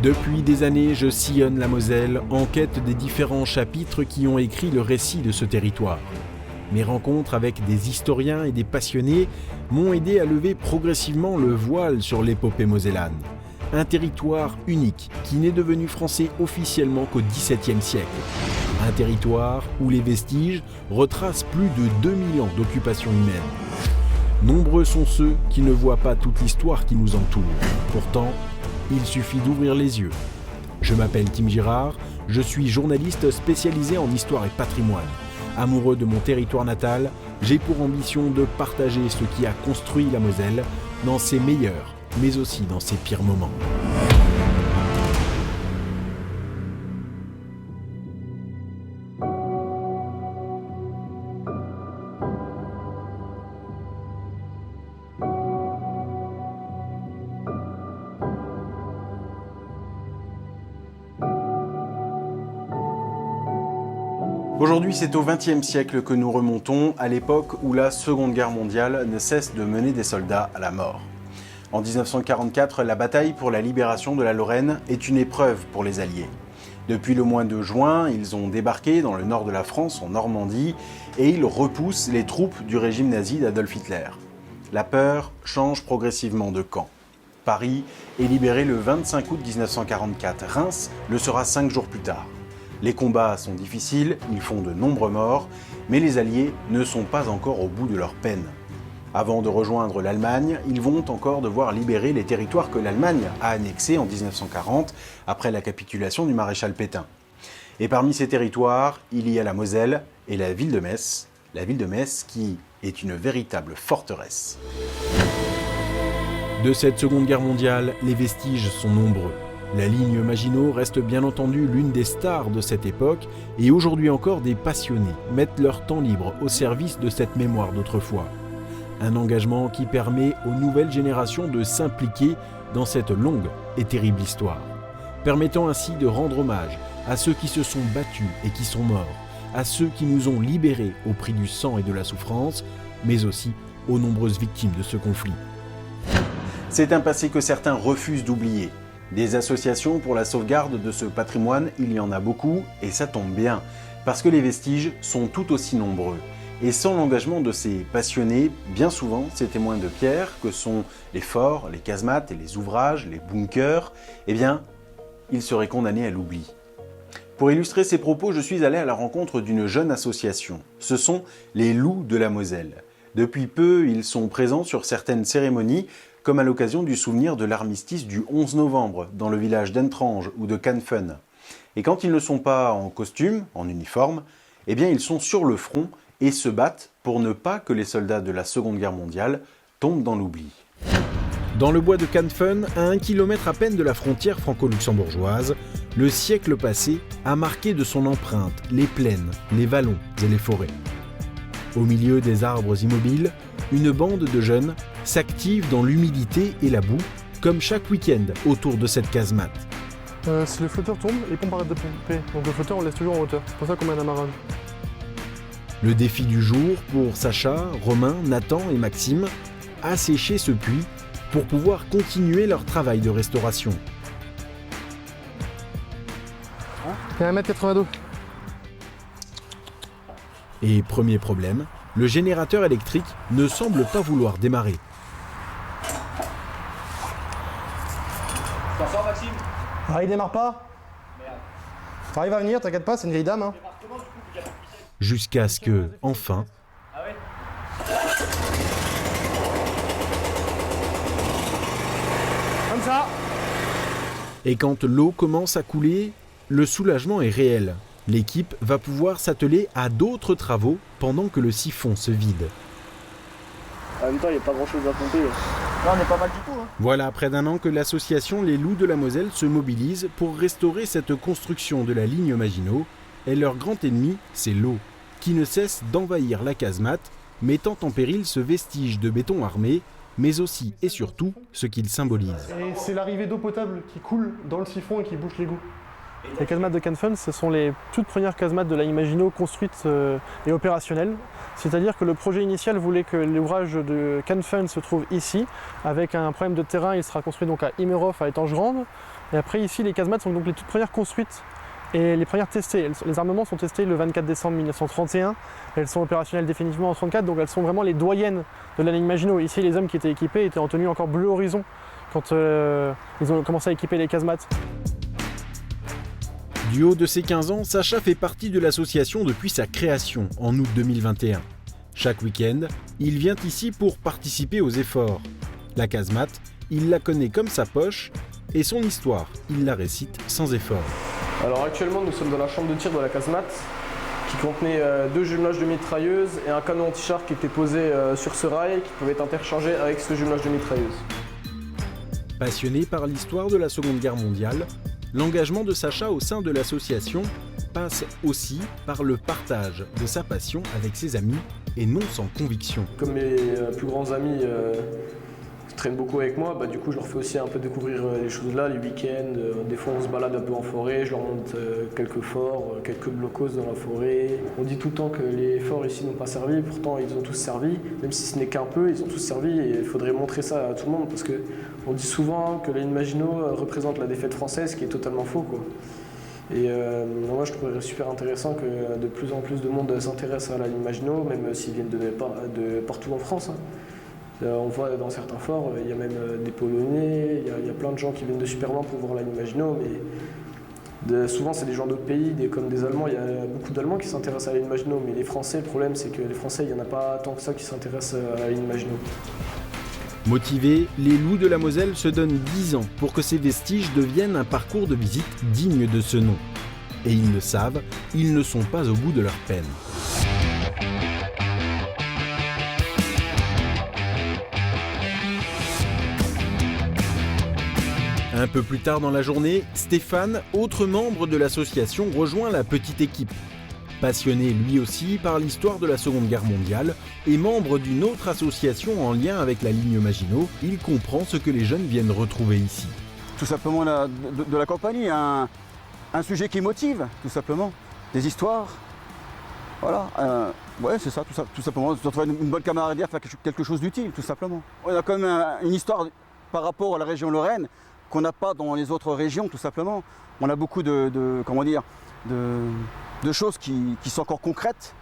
Depuis des années, je sillonne la Moselle en quête des différents chapitres qui ont écrit le récit de ce territoire. Mes rencontres avec des historiens et des passionnés m'ont aidé à lever progressivement le voile sur l'épopée mosellane. Un territoire unique qui n'est devenu français officiellement qu'au XVIIe siècle. Un territoire où les vestiges retracent plus de 2000 ans d'occupation humaine. Nombreux sont ceux qui ne voient pas toute l'histoire qui nous entoure. Pourtant, il suffit d'ouvrir les yeux. Je m'appelle Tim Girard, je suis journaliste spécialisé en histoire et patrimoine. Amoureux de mon territoire natal, j'ai pour ambition de partager ce qui a construit la Moselle dans ses meilleurs, mais aussi dans ses pires moments. Aujourd'hui, c'est au XXe siècle que nous remontons, à l'époque où la Seconde Guerre mondiale ne cesse de mener des soldats à la mort. En 1944, la bataille pour la libération de la Lorraine est une épreuve pour les Alliés. Depuis le mois de juin, ils ont débarqué dans le nord de la France, en Normandie, et ils repoussent les troupes du régime nazi d'Adolf Hitler. La peur change progressivement de camp. Paris est libéré le 25 août 1944. Reims le sera 5 jours plus tard. Les combats sont difficiles, ils font de nombreux morts, mais les Alliés ne sont pas encore au bout de leur peine. Avant de rejoindre l'Allemagne, ils vont encore devoir libérer les territoires que l'Allemagne a annexés en 1940, après la capitulation du maréchal Pétain. Et parmi ces territoires, il y a la Moselle et la ville de Metz qui est une véritable forteresse. De cette Seconde Guerre mondiale, les vestiges sont nombreux. La ligne Maginot reste bien entendu l'une des stars de cette époque et aujourd'hui encore des passionnés mettent leur temps libre au service de cette mémoire d'autrefois. Un engagement qui permet aux nouvelles générations de s'impliquer dans cette longue et terrible histoire, permettant ainsi de rendre hommage à ceux qui se sont battus et qui sont morts, à ceux qui nous ont libérés au prix du sang et de la souffrance, mais aussi aux nombreuses victimes de ce conflit. C'est un passé que certains refusent d'oublier. Des associations pour la sauvegarde de ce patrimoine, il y en a beaucoup, et ça tombe bien, parce que les vestiges sont tout aussi nombreux. Et sans l'engagement de ces passionnés, bien souvent, ces témoins de pierre, que sont les forts, les casemates et les ouvrages, les bunkers, eh bien, ils seraient condamnés à l'oubli. Pour illustrer ces propos, je suis allé à la rencontre d'une jeune association. Ce sont les Loups de la Moselle. Depuis peu, ils sont présents sur certaines cérémonies, comme à l'occasion du souvenir de l'armistice du 11 novembre dans le village d'Entrange ou de Canfun. Et quand ils ne sont pas en costume, en uniforme, eh bien ils sont sur le front et se battent pour ne pas que les soldats de la Seconde Guerre mondiale tombent dans l'oubli. Dans le bois de Canfun, à 1 kilomètre à peine de la frontière franco-luxembourgeoise, le siècle passé a marqué de son empreinte les plaines, les vallons et les forêts. Au milieu des arbres immobiles, une bande de jeunes s'active dans l'humidité et la boue, comme chaque week-end autour de cette casemate. Si le flotteur tombe, les pompes arrêtent de pomper. Donc le flotteur, on le laisse toujours en hauteur. C'est pour ça qu'on met un amarrage. Le défi du jour pour Sacha, Romain, Nathan et Maxime, assécher ce puits pour pouvoir continuer leur travail de restauration. Il y a 1,80 m d'eau. Et premier problème, le générateur électrique ne semble pas vouloir démarrer. T'en sors, Maxime? Ah, il démarre pas? Merde. Ah, il va venir, t'inquiète pas, c'est une vieille dame. Hein. Jusqu'à ce que, enfin... Ah ouais? Comme ça. Et quand l'eau commence à couler, le soulagement est réel. L'équipe va pouvoir s'atteler à d'autres travaux pendant que le siphon se vide. En même temps, il n'y a pas grand chose à pomper. Là, on est pas mal du tout. Hein. Voilà près d'un an que l'association Les Loups de la Moselle se mobilise pour restaurer cette construction de la ligne Maginot. Et leur grand ennemi, c'est l'eau, qui ne cesse d'envahir la casemate, mettant en péril ce vestige de béton armé, mais aussi et surtout ce qu'il symbolise. Et c'est l'arrivée d'eau potable qui coule dans le siphon et qui bouche l'égout. Les casemates de Canfun, ce sont les toutes premières casemates de la Imagino construites et opérationnelles. C'est-à-dire que le projet initial voulait que l'ouvrage de Canfun se trouve ici. Avec un problème de terrain, il sera construit donc à Immerhof, à Étangerande. Et après ici, les casemates sont donc les toutes premières construites et les premières testées. Les armements sont testés le 24 décembre 1931. Elles sont opérationnelles définitivement en 1934, donc elles sont vraiment les doyennes de la ligne Maginot. Ici, les hommes qui étaient équipés étaient en tenue encore bleu horizon quand ils ont commencé à équiper les casemates. Du haut de ses 15 ans, Sacha fait partie de l'association depuis sa création en août 2021. Chaque week-end, il vient ici pour participer aux efforts. La casemate, il la connaît comme sa poche et son histoire, il la récite sans effort. Alors actuellement, nous sommes dans la chambre de tir de la casemate qui contenait 2 jumelages de mitrailleuses et un canon anti-char qui était posé sur ce rail qui pouvait être interchangé avec ce jumelage de mitrailleuse. Passionné par l'histoire de la Seconde Guerre mondiale, l'engagement de Sacha au sein de l'association passe aussi par le partage de sa passion avec ses amis et non sans conviction. Comme mes plus grands amis traînent beaucoup avec moi, du coup je leur fais aussi un peu découvrir les choses là, les week-ends. Des fois on se balade un peu en forêt, je leur montre quelques forts, quelques blocos dans la forêt. On dit tout le temps que les forts ici n'ont pas servi, pourtant ils ont tous servi, même si ce n'est qu'un peu, ils ont tous servi et il faudrait montrer ça à tout le monde parce qu'on dit souvent que la ligne Maginot représente la défaite française, ce qui est totalement faux, quoi. Et moi je trouverais super intéressant que de plus en plus de monde s'intéresse à la ligne Maginot, même s'ils viennent de partout en France. On voit dans certains forts, il y a même des Polonais, il y a plein de gens qui viennent de super loin pour voir la ligne Maginot, mais souvent c'est des gens d'autres pays, comme des Allemands. Il y a beaucoup d'Allemands qui s'intéressent à la ligne Maginot, mais les Français, le problème c'est que les Français, il n'y en a pas tant que ça qui s'intéressent à la ligne Maginot. Motivés, les loups de la Moselle se donnent 10 ans pour que ces vestiges deviennent un parcours de visite digne de ce nom. Et ils le savent, ils ne sont pas au bout de leur peine. Un peu plus tard dans la journée, Stéphane, autre membre de l'association, rejoint la petite équipe. Passionné lui aussi par l'histoire de la Seconde Guerre mondiale et membre d'une autre association en lien avec la ligne Maginot, il comprend ce que les jeunes viennent retrouver ici. Tout simplement de la compagnie, un sujet qui motive, tout simplement. Des histoires, voilà. Ouais, c'est ça, tout simplement. Se retrouver une bonne camaraderie, faire quelque chose d'utile, tout simplement. On a quand même une histoire par rapport à la région Lorraine qu'on n'a pas dans les autres régions, tout simplement. On a beaucoup de choses qui sont encore concrètes.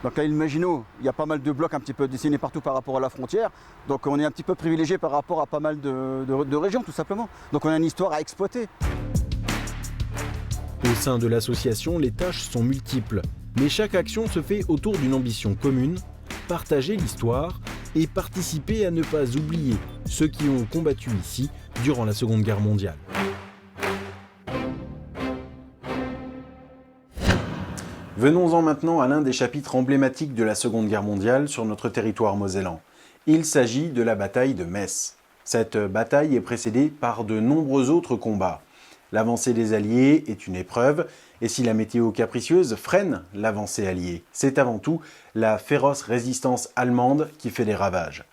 Donc à l'île Maginot, il y a pas mal de blocs un petit peu dessinés partout par rapport à la frontière. Donc on est un petit peu privilégié par rapport à pas mal de régions, tout simplement. Donc on a une histoire à exploiter. Au sein de l'association, les tâches sont multiples, mais chaque action se fait autour d'une ambition commune, partager l'histoire et participer à ne pas oublier ceux qui ont combattu ici durant la Seconde Guerre mondiale. Venons-en maintenant à l'un des chapitres emblématiques de la Seconde Guerre mondiale sur notre territoire mosellan. Il s'agit de la bataille de Metz. Cette bataille est précédée par de nombreux autres combats. L'avancée des Alliés est une épreuve, et si la météo capricieuse freine l'avancée alliée, c'est avant tout la féroce résistance allemande qui fait des ravages.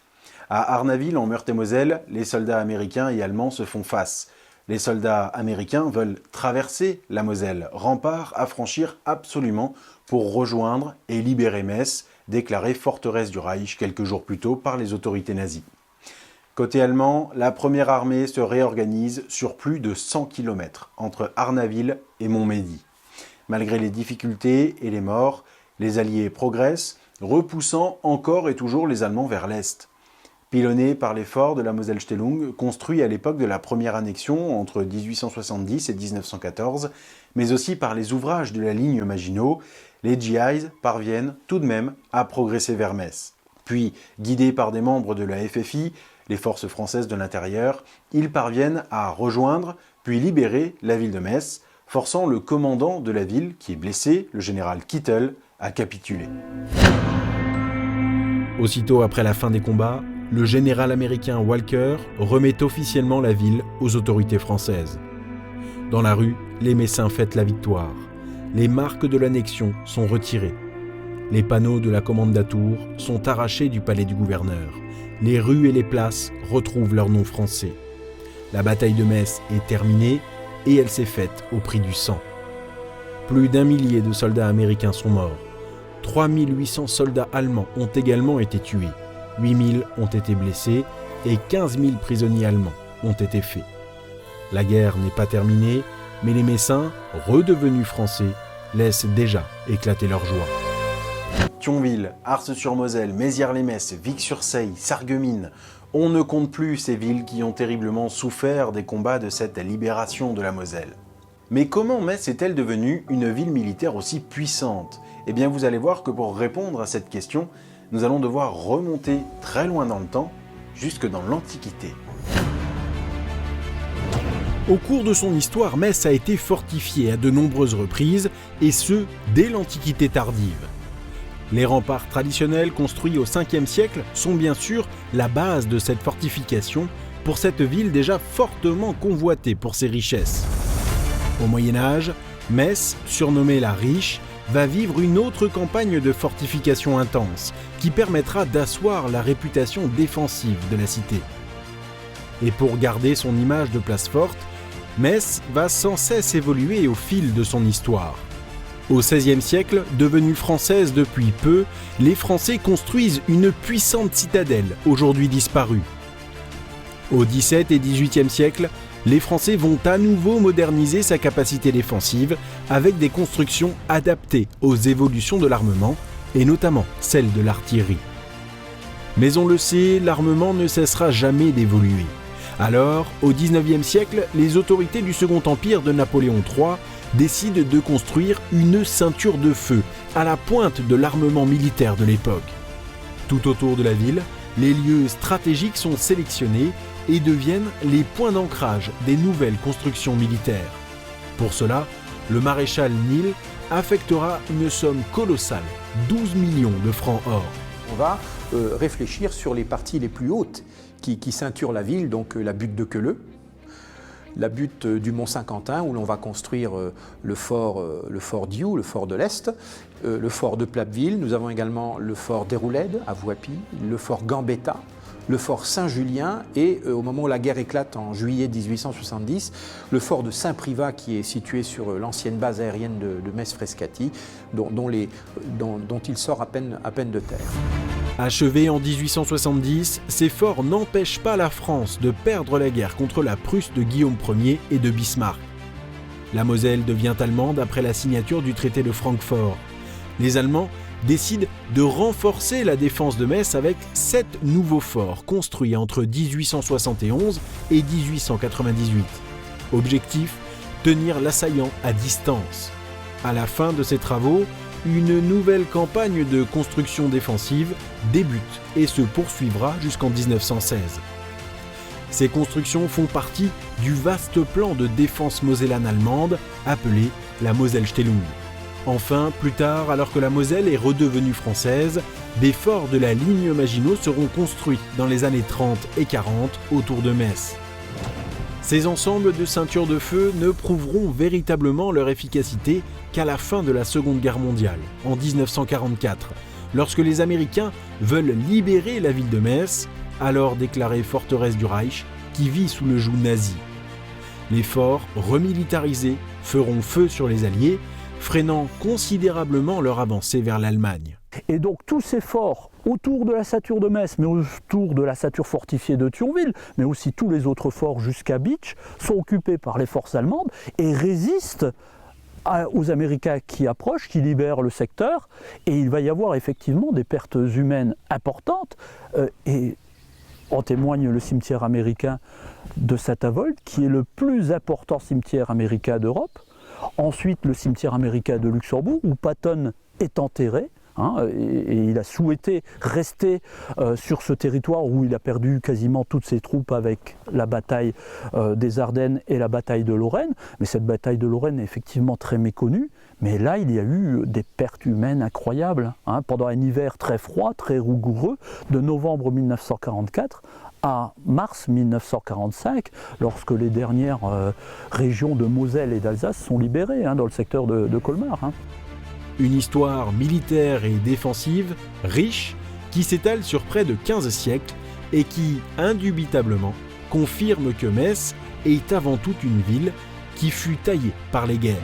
À Arnaville, en Meurthe-et-Moselle, les soldats américains et allemands se font face. Les soldats américains veulent traverser la Moselle, rempart à franchir absolument pour rejoindre et libérer Metz, déclarée forteresse du Reich quelques jours plus tôt par les autorités nazies. Côté allemand, la première armée se réorganise sur plus de 100 km entre Arnaville et Montmédy. Malgré les difficultés et les morts, les Alliés progressent, repoussant encore et toujours les Allemands vers l'Est. Pilonnés par les forts de la Moselle-Stellung, construits à l'époque de la première annexion entre 1870 et 1914, mais aussi par les ouvrages de la ligne Maginot, les GIs parviennent tout de même à progresser vers Metz. Puis, guidés par des membres de la FFI, les forces françaises de l'intérieur, ils parviennent à rejoindre puis libérer la ville de Metz, forçant le commandant de la ville, qui est blessé, le général Kittel, à capituler. Aussitôt après la fin des combats, le général américain Walker remet officiellement la ville aux autorités françaises. Dans la rue, les Messins fêtent la victoire. Les marques de l'annexion sont retirées. Les panneaux de la commande d'Atour sont arrachés du palais du gouverneur. les rues et les places retrouvent leur nom français. La bataille de Metz est terminée et elle s'est faite au prix du sang. Plus d'1 millier de soldats américains sont morts. 3800 soldats allemands ont également été tués. 8000 ont été blessés et 15 000 prisonniers allemands ont été faits. La guerre n'est pas terminée, mais les Messins, redevenus français, laissent déjà éclater leur joie. Thionville, Ars-sur-Moselle, Mézières-les-Messes, Vic-sur-Seille, Sarreguemines, on ne compte plus ces villes qui ont terriblement souffert des combats de cette libération de la Moselle. Mais comment Metz est-elle devenue une ville militaire aussi puissante ? Eh bien vous allez voir que pour répondre à cette question, nous allons devoir remonter très loin dans le temps, jusque dans l'Antiquité. Au cours de son histoire, Metz a été fortifiée à de nombreuses reprises, et ce, dès l'Antiquité tardive. Les remparts traditionnels construits au 5e siècle sont bien sûr la base de cette fortification pour cette ville déjà fortement convoitée pour ses richesses. Au Moyen-Âge, Metz, surnommée la Riche, va vivre une autre campagne de fortification intense qui permettra d'asseoir la réputation défensive de la cité. Et pour garder son image de place forte, Metz va sans cesse évoluer au fil de son histoire. Au XVIe siècle, devenue française depuis peu, les Français construisent une puissante citadelle, aujourd'hui disparue. Au XVIIe et XVIIIe siècle, les Français vont à nouveau moderniser sa capacité défensive avec des constructions adaptées aux évolutions de l'armement, et notamment celle de l'artillerie. Mais on le sait, l'armement ne cessera jamais d'évoluer. Alors, au XIXe siècle, les autorités du Second Empire de Napoléon III décident de construire une ceinture de feu à la pointe de l'armement militaire de l'époque. Tout autour de la ville, les lieux stratégiques sont sélectionnés et deviennent les points d'ancrage des nouvelles constructions militaires. Pour cela, le maréchal Ney affectera une somme colossale, 12 millions de francs or. On va réfléchir sur les parties les plus hautes qui ceinturent la ville, donc la butte de Queuleux, la butte du Mont-Saint-Quentin où l'on va construire le fort Dioux, le fort de l'Est, le fort de Platteville. Nous avons également le fort d'Héroulède à Voipy, le fort Gambetta, le fort Saint-Julien et au moment où la guerre éclate en juillet 1870, le fort de Saint-Privat qui est situé sur l'ancienne base aérienne de Metz-Frescati dont il sort à peine de terre. Achevés en 1870, ces forts n'empêchent pas la France de perdre la guerre contre la Prusse de Guillaume Ier et de Bismarck. La Moselle devient allemande après la signature du traité de Francfort. Les Allemands décident de renforcer la défense de Metz avec 7 nouveaux forts construits entre 1871 et 1898. Objectif, tenir l'assaillant à distance. À la fin de ces travaux, une nouvelle campagne de construction défensive débute et se poursuivra jusqu'en 1916. Ces constructions font partie du vaste plan de défense mosellane allemande appelé la Moselstellung. Enfin, plus tard, alors que la Moselle est redevenue française, des forts de la ligne Maginot seront construits dans les années 30 et 40 autour de Metz. Ces ensembles de ceintures de feu ne prouveront véritablement leur efficacité qu'à la fin de la Seconde Guerre mondiale, en 1944, lorsque les Américains veulent libérer la ville de Metz, alors déclarée forteresse du Reich, qui vit sous le joug nazi. Les forts, remilitarisés, feront feu sur les Alliés, freinant considérablement leur avancée vers l'Allemagne. Et donc tous ces forts autour de la ceinture de Metz, mais autour de la ceinture fortifiée de Thionville, mais aussi tous les autres forts jusqu'à Bitche, sont occupés par les forces allemandes et résistent aux Américains qui approchent, qui libèrent le secteur. Et il va y avoir effectivement des pertes humaines importantes. Et en témoigne le cimetière américain de Saint-Avold, qui est le plus important cimetière américain d'Europe. Ensuite, le cimetière américain de Luxembourg, où Patton est enterré. Et il a souhaité rester sur ce territoire où il a perdu quasiment toutes ses troupes avec la bataille des Ardennes et la bataille de Lorraine. Mais cette bataille de Lorraine est effectivement très méconnue. Mais là, il y a eu des pertes humaines incroyables. Pendant un hiver très froid, très rigoureux, de novembre 1944 à mars 1945, lorsque les dernières régions de Moselle et d'Alsace sont libérées dans le secteur de Colmar. Une histoire militaire et défensive riche qui s'étale sur près de 15 siècles et qui, indubitablement, confirme que Metz est avant tout une ville qui fut taillée par les guerres.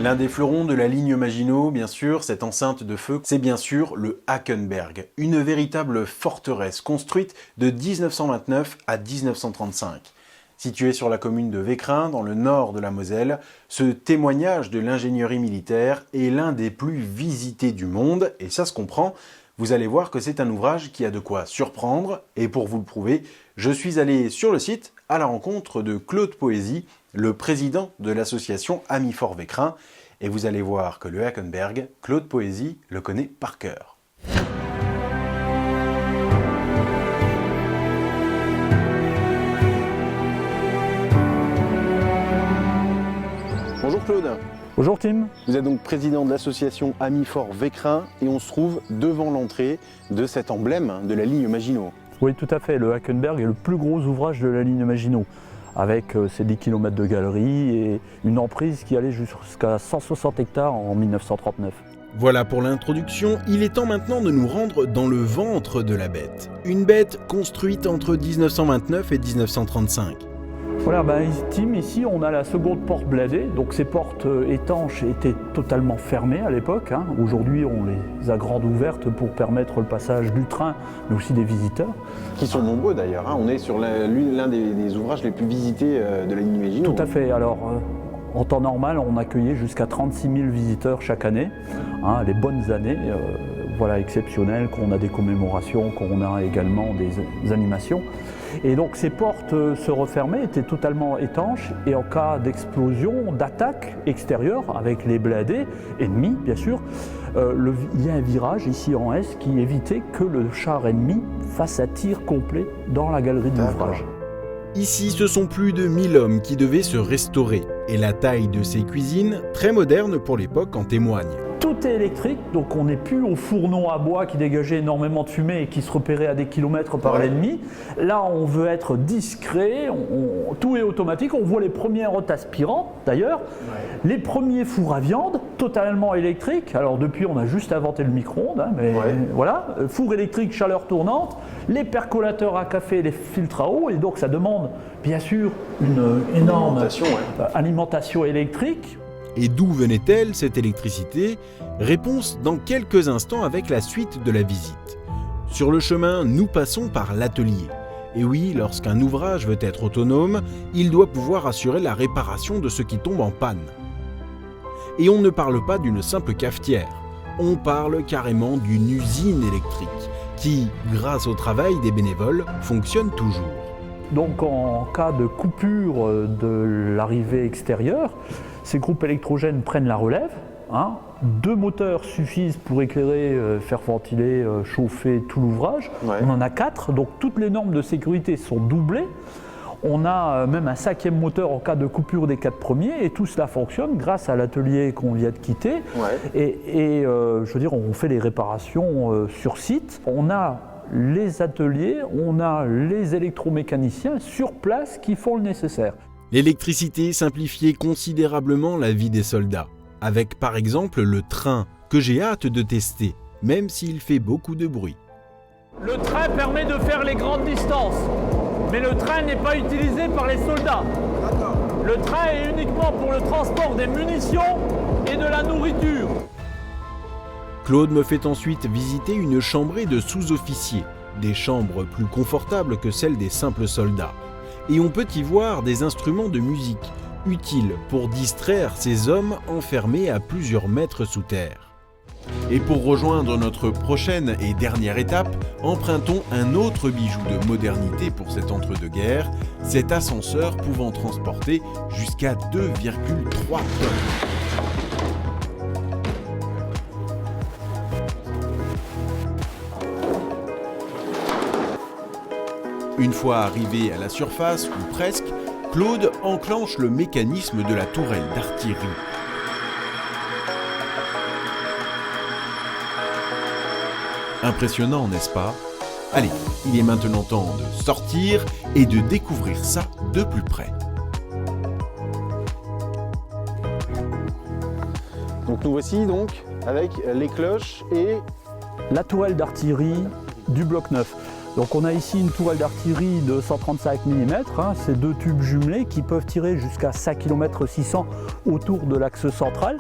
L'un des fleurons de la ligne Maginot, bien sûr, cette enceinte de feu, c'est bien sûr le Hackenberg, une véritable forteresse construite de 1929 à 1935. Située sur la commune de Vécrin, dans le nord de la Moselle, ce témoignage de l'ingénierie militaire est l'un des plus visités du monde, et ça se comprend. Vous allez voir que c'est un ouvrage qui a de quoi surprendre, et pour vous le prouver, je suis allé sur le site à la rencontre de Claude Poésy, le président de l'association Amis Fort Vécrin, et vous allez voir que le Hackenberg, Claude Poésy le connaît par cœur. Bonjour Claude. Bonjour Tim. Vous êtes donc président de l'association Amis Fort Vécrin et on se trouve devant l'entrée de cet emblème de la ligne Maginot. Oui, tout à fait. Le Hackenberg est le plus gros ouvrage de la ligne Maginot, avec ses 10 km de galeries et une emprise qui allait jusqu'à 160 hectares en 1939. Voilà pour l'introduction, il est temps maintenant de nous rendre dans le ventre de la bête. Une bête construite entre 1929 et 1935. Voilà, Tim, ici on a la seconde porte bladée, donc ces portes étanches étaient totalement fermées à l'époque. Aujourd'hui on les a grandes ouvertes pour permettre le passage du train, mais aussi des visiteurs. Qui sont nombreux d'ailleurs, on est sur l'un des ouvrages les plus visités de la ligne Maginot. Tout à fait, alors en temps normal on accueillait jusqu'à 36 000 visiteurs chaque année, les bonnes années, exceptionnelles, qu'on a des commémorations, qu'on a également des animations. Et donc ces portes se refermaient, étaient totalement étanches et en cas d'explosion, d'attaque extérieure avec les bladés ennemis bien sûr, il y a un virage ici en S qui évitait que le char ennemi fasse un tir complet dans la galerie de l'ouvrage. Ici, ce sont plus de 1000 hommes qui devaient se restaurer et la taille de ces cuisines, très modernes pour l'époque, en témoigne. Tout est électrique, donc on n'est plus au fourneau à bois qui dégageait énormément de fumée et qui se repérait à des kilomètres par l'ennemi. Là, on veut être discret, tout est automatique. On voit les premières hottes aspirantes, d'ailleurs. Les premiers fours à viande, totalement électriques. Alors depuis, on a juste inventé le micro-ondes, voilà. Four électrique, chaleur tournante, les percolateurs à café, les filtres à eau. Et donc, ça demande, bien sûr, une énorme alimentation électrique. Et d'où venait-elle, cette électricité? Réponse dans quelques instants avec la suite de la visite. Sur le chemin, nous passons par l'atelier. Et oui, lorsqu'un ouvrage veut être autonome, il doit pouvoir assurer la réparation de ce qui tombe en panne. Et on ne parle pas d'une simple cafetière, on parle carrément d'une usine électrique qui, grâce au travail des bénévoles, fonctionne toujours. Donc en cas de coupure de l'arrivée extérieure, ces groupes électrogènes prennent la relève. 2 moteurs suffisent pour éclairer, faire ventiler, chauffer tout l'ouvrage. On en a 4, donc toutes les normes de sécurité sont doublées. On a même un 5e moteur en cas de coupure des 4 premiers et tout cela fonctionne grâce à l'atelier qu'on vient de quitter. On fait les réparations sur site. On a les ateliers, on a les électromécaniciens sur place qui font le nécessaire. L'électricité simplifiait considérablement la vie des soldats, avec par exemple le train, que j'ai hâte de tester, même s'il fait beaucoup de bruit. Le train permet de faire les grandes distances, mais le train n'est pas utilisé par les soldats. Le train est uniquement pour le transport des munitions et de la nourriture. Claude me fait ensuite visiter une chambrée de sous-officiers, des chambres plus confortables que celles des simples soldats. Et on peut y voir des instruments de musique, utiles pour distraire ces hommes enfermés à plusieurs mètres sous terre. Et pour rejoindre notre prochaine et dernière étape, empruntons un autre bijou de modernité pour cet entre-deux-guerres, cet ascenseur pouvant transporter jusqu'à 2,3 tonnes. Une fois arrivé à la surface, ou presque, Claude enclenche le mécanisme de la tourelle d'artillerie. Impressionnant, n'est-ce pas? Allez, il est maintenant temps de sortir et de découvrir ça de plus près. Donc nous voici donc avec les cloches et la tourelle d'artillerie du bloc 9. Donc on a ici une tourelle d'artillerie de 135 mm, c'est 2 tubes jumelés qui peuvent tirer jusqu'à 5 km 600 autour de l'axe central.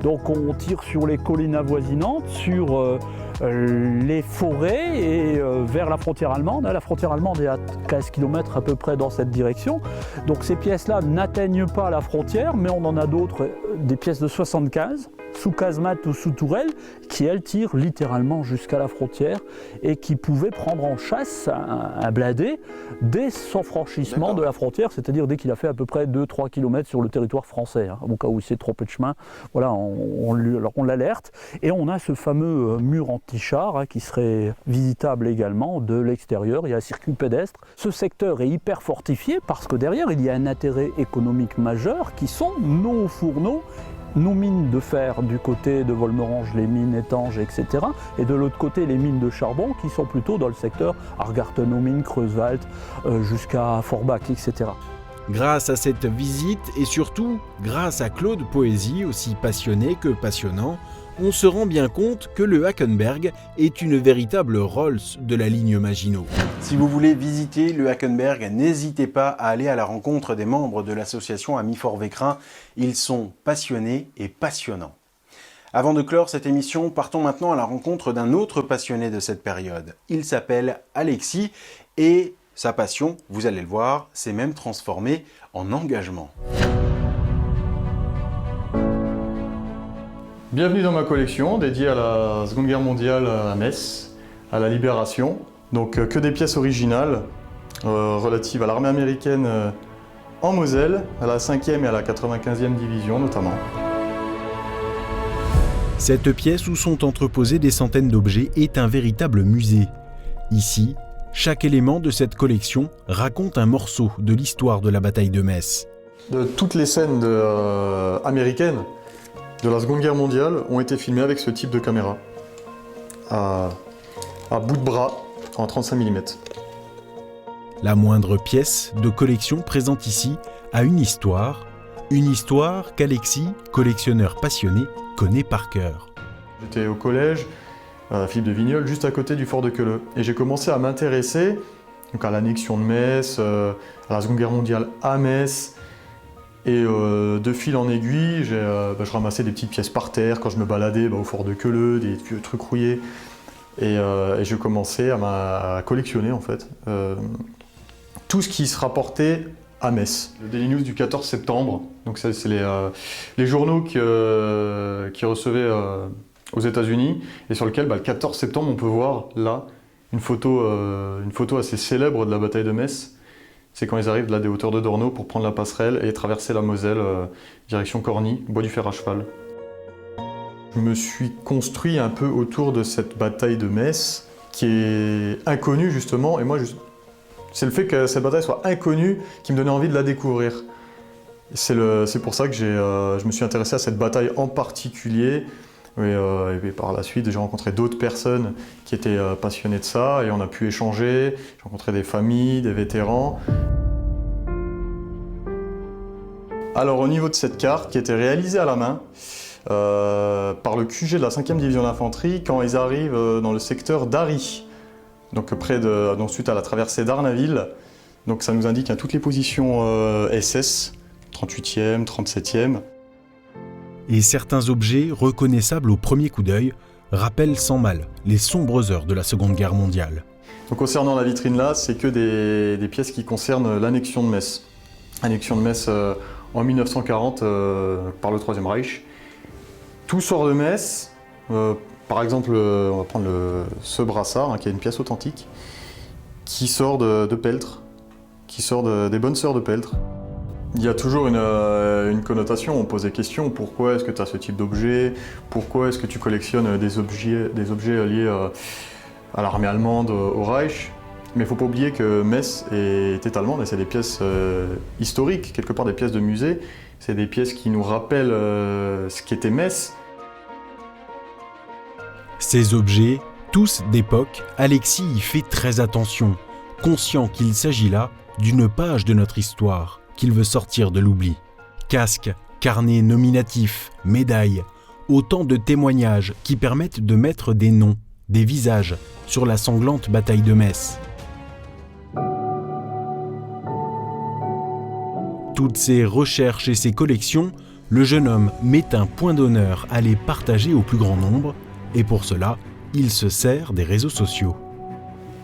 Donc on tire sur les collines avoisinantes, sur les forêts et vers la frontière allemande. La frontière allemande est à 15 km à peu près dans cette direction. Donc ces pièces-là n'atteignent pas la frontière, mais on en a d'autres, des pièces de 75, sous casemate ou sous tourelle, qui elles tirent littéralement jusqu'à la frontière et qui pouvaient prendre en chasse un blindé dès son franchissement de la frontière, c'est-à-dire dès qu'il a fait à peu près 2-3 km sur le territoire français, au cas où il s'est trompé de chemin. Voilà, on l'alerte et on a ce fameux mur anti-char qui serait visitable également de l'extérieur. Il y a un circuit pédestre. Ce secteur est hyper fortifié parce que derrière il y a un intérêt économique majeur qui sont nos fourneaux, nos mines de fer du côté de Volmerange, les mines étanges, etc. Et de l'autre côté, les mines de charbon qui sont plutôt dans le secteur Argarten-aux-Mines, Creuswald, jusqu'à Forbach, etc. Grâce à cette visite et surtout grâce à Claude Poésy, aussi passionné que passionnant, on se rend bien compte que le Hackenberg est une véritable Rolls de la ligne Maginot. Si vous voulez visiter le Hackenberg, n'hésitez pas à aller à la rencontre des membres de l'association Amis Fort Vécrin. Ils sont passionnés et passionnants. Avant de clore cette émission, partons maintenant à la rencontre d'un autre passionné de cette période. Il s'appelle Alexis et sa passion, vous allez le voir, s'est même transformée en engagement. Bienvenue dans ma collection dédiée à la Seconde Guerre mondiale à Metz, à la Libération. Donc que des pièces originales relatives à l'armée américaine en Moselle, à la 5e et à la 95e division notamment. Cette pièce où sont entreposés des centaines d'objets est un véritable musée. Ici, chaque élément de cette collection raconte un morceau de l'histoire de la bataille de Metz. De toutes les scènes américaines de la Seconde Guerre mondiale ont été filmées avec ce type de caméra, à bout de bras, en 35 mm. La moindre pièce de collection présente ici a une histoire qu'Alexis, collectionneur passionné, connaît par cœur. J'étais au collège, à Philippe de Vigneulles, juste à côté du fort de Queuleux, et j'ai commencé à m'intéresser donc à l'annexion de Metz, à la Seconde Guerre mondiale à Metz. Et de fil en aiguille, je ramassais des petites pièces par terre quand je me baladais au fort de Queuleux, des vieux trucs rouillés. Et je commençais à collectionner en fait tout ce qui se rapportait à Metz. Le Daily News du 14 septembre, donc c'est les journaux qui recevaient aux États-Unis et sur lequel le 14 septembre on peut voir là une photo assez célèbre de la bataille de Metz. C'est quand ils arrivent là des hauteurs de Dorno pour prendre la passerelle et traverser la Moselle, direction Corny, bois du fer à cheval. Je me suis construit un peu autour de cette bataille de Metz, qui est inconnue justement, et moi, c'est le fait que cette bataille soit inconnue qui me donnait envie de la découvrir. C'est pour ça que je me suis intéressé à cette bataille en particulier, et par la suite, j'ai rencontré d'autres personnes qui étaient passionnées de ça et on a pu échanger. J'ai rencontré des familles, des vétérans. Alors au niveau de cette carte qui était réalisée à la main par le QG de la 5e division d'infanterie quand ils arrivent dans le secteur d'Arry, donc suite à la traversée d'Arnaville. Donc ça nous indique toutes les positions SS, 38e, 37e. Et certains objets reconnaissables au premier coup d'œil rappellent sans mal les sombres heures de la Seconde Guerre mondiale. Donc concernant la vitrine là, c'est que des pièces qui concernent l'annexion de Metz. Annexion de Metz en 1940 par le Troisième Reich. Tout sort de Metz. Par exemple, on va prendre ce brassard, qui est une pièce authentique, qui sort de Peltre, qui sort des bonnes sœurs de Peltre. Il y a toujours une connotation, on pose des questions. Pourquoi est-ce que tu as ce type d'objet? Pourquoi est-ce que tu collectionnes des objets liés à l'armée allemande, au Reich? Mais il ne faut pas oublier que Metz était allemande et c'est des pièces historiques, quelque part des pièces de musée. C'est des pièces qui nous rappellent ce qu'était Metz. Ces objets, tous d'époque, Alexis y fait très attention, conscient qu'il s'agit là d'une page de notre histoire qu'il veut sortir de l'oubli. Casques, carnets nominatifs, médailles, autant de témoignages qui permettent de mettre des noms, des visages sur la sanglante bataille de Metz. Toutes ces recherches et ces collections, le jeune homme met un point d'honneur à les partager au plus grand nombre, et pour cela, il se sert des réseaux sociaux.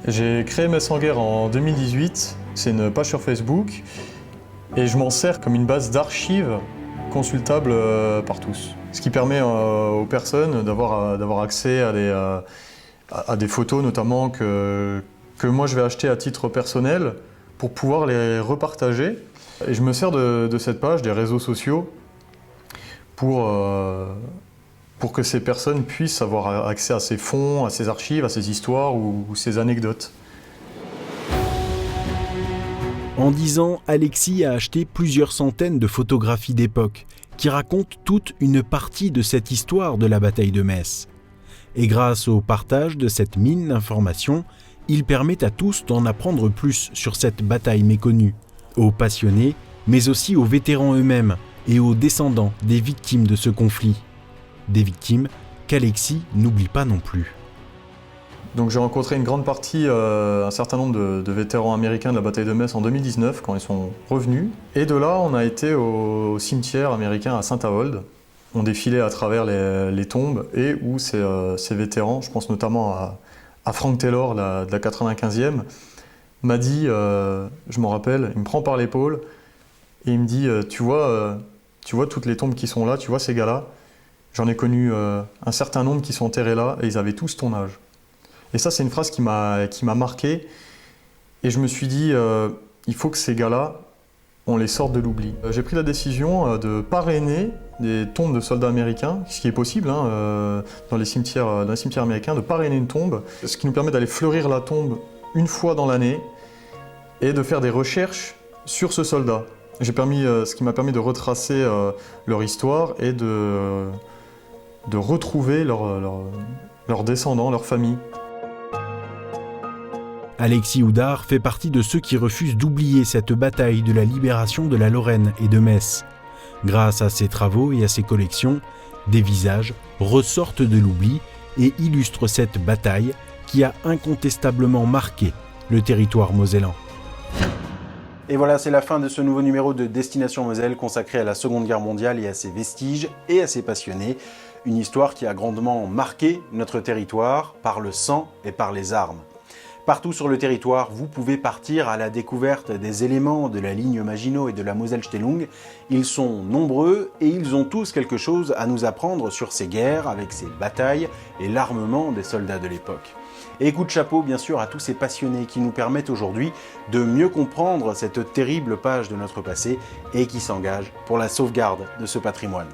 J'ai créé Metz en guerre en 2018, c'est une page sur Facebook, et je m'en sers comme une base d'archives consultable par tous. Ce qui permet aux personnes d'avoir accès à des photos notamment que moi je vais acheter à titre personnel pour pouvoir les repartager. Et je me sers de cette page, des réseaux sociaux, pour que ces personnes puissent avoir accès à ces fonds, à ces archives, à ces histoires ou ces anecdotes. En 10 ans, Alexis a acheté plusieurs centaines de photographies d'époque qui racontent toute une partie de cette histoire de la bataille de Metz. Et grâce au partage de cette mine d'informations, il permet à tous d'en apprendre plus sur cette bataille méconnue, aux passionnés, mais aussi aux vétérans eux-mêmes et aux descendants des victimes de ce conflit. Des victimes qu'Alexis n'oublie pas non plus. Donc j'ai rencontré une grande partie, un certain nombre de vétérans américains de la bataille de Metz en 2019 quand ils sont revenus. Et de là, on a été au cimetière américain à Saint-Avold. On défilait à travers les tombes et où ces vétérans, je pense notamment à Frank Taylor de la 95e, m'a dit, je m'en rappelle, il me prend par l'épaule et il me dit tu vois toutes les tombes qui sont là, tu vois ces gars-là, j'en ai connu un certain nombre qui sont enterrés là et ils avaient tous ton âge. Et ça, c'est une phrase qui m'a marqué. Et je me suis dit, il faut que ces gars-là, on les sorte de l'oubli. J'ai pris la décision de parrainer des tombes de soldats américains, ce qui est possible dans les cimetières américains, de parrainer une tombe, ce qui nous permet d'aller fleurir la tombe une fois dans l'année et de faire des recherches sur ce soldat. Ce qui m'a permis de retracer leur histoire et de retrouver leurs descendants, leur famille. Alexis Houdard fait partie de ceux qui refusent d'oublier cette bataille de la libération de la Lorraine et de Metz. Grâce à ses travaux et à ses collections, des visages ressortent de l'oubli et illustrent cette bataille qui a incontestablement marqué le territoire mosellan. Et voilà, c'est la fin de ce nouveau numéro de Destination Moselle consacré à la Seconde Guerre mondiale et à ses vestiges et à ses passionnés. Une histoire qui a grandement marqué notre territoire par le sang et par les armes. Partout sur le territoire, vous pouvez partir à la découverte des éléments de la ligne Maginot et de la Moselle-Stellung. Ils sont nombreux et ils ont tous quelque chose à nous apprendre sur ces guerres, avec ces batailles et l'armement des soldats de l'époque. Et coup de chapeau bien sûr à tous ces passionnés qui nous permettent aujourd'hui de mieux comprendre cette terrible page de notre passé et qui s'engagent pour la sauvegarde de ce patrimoine.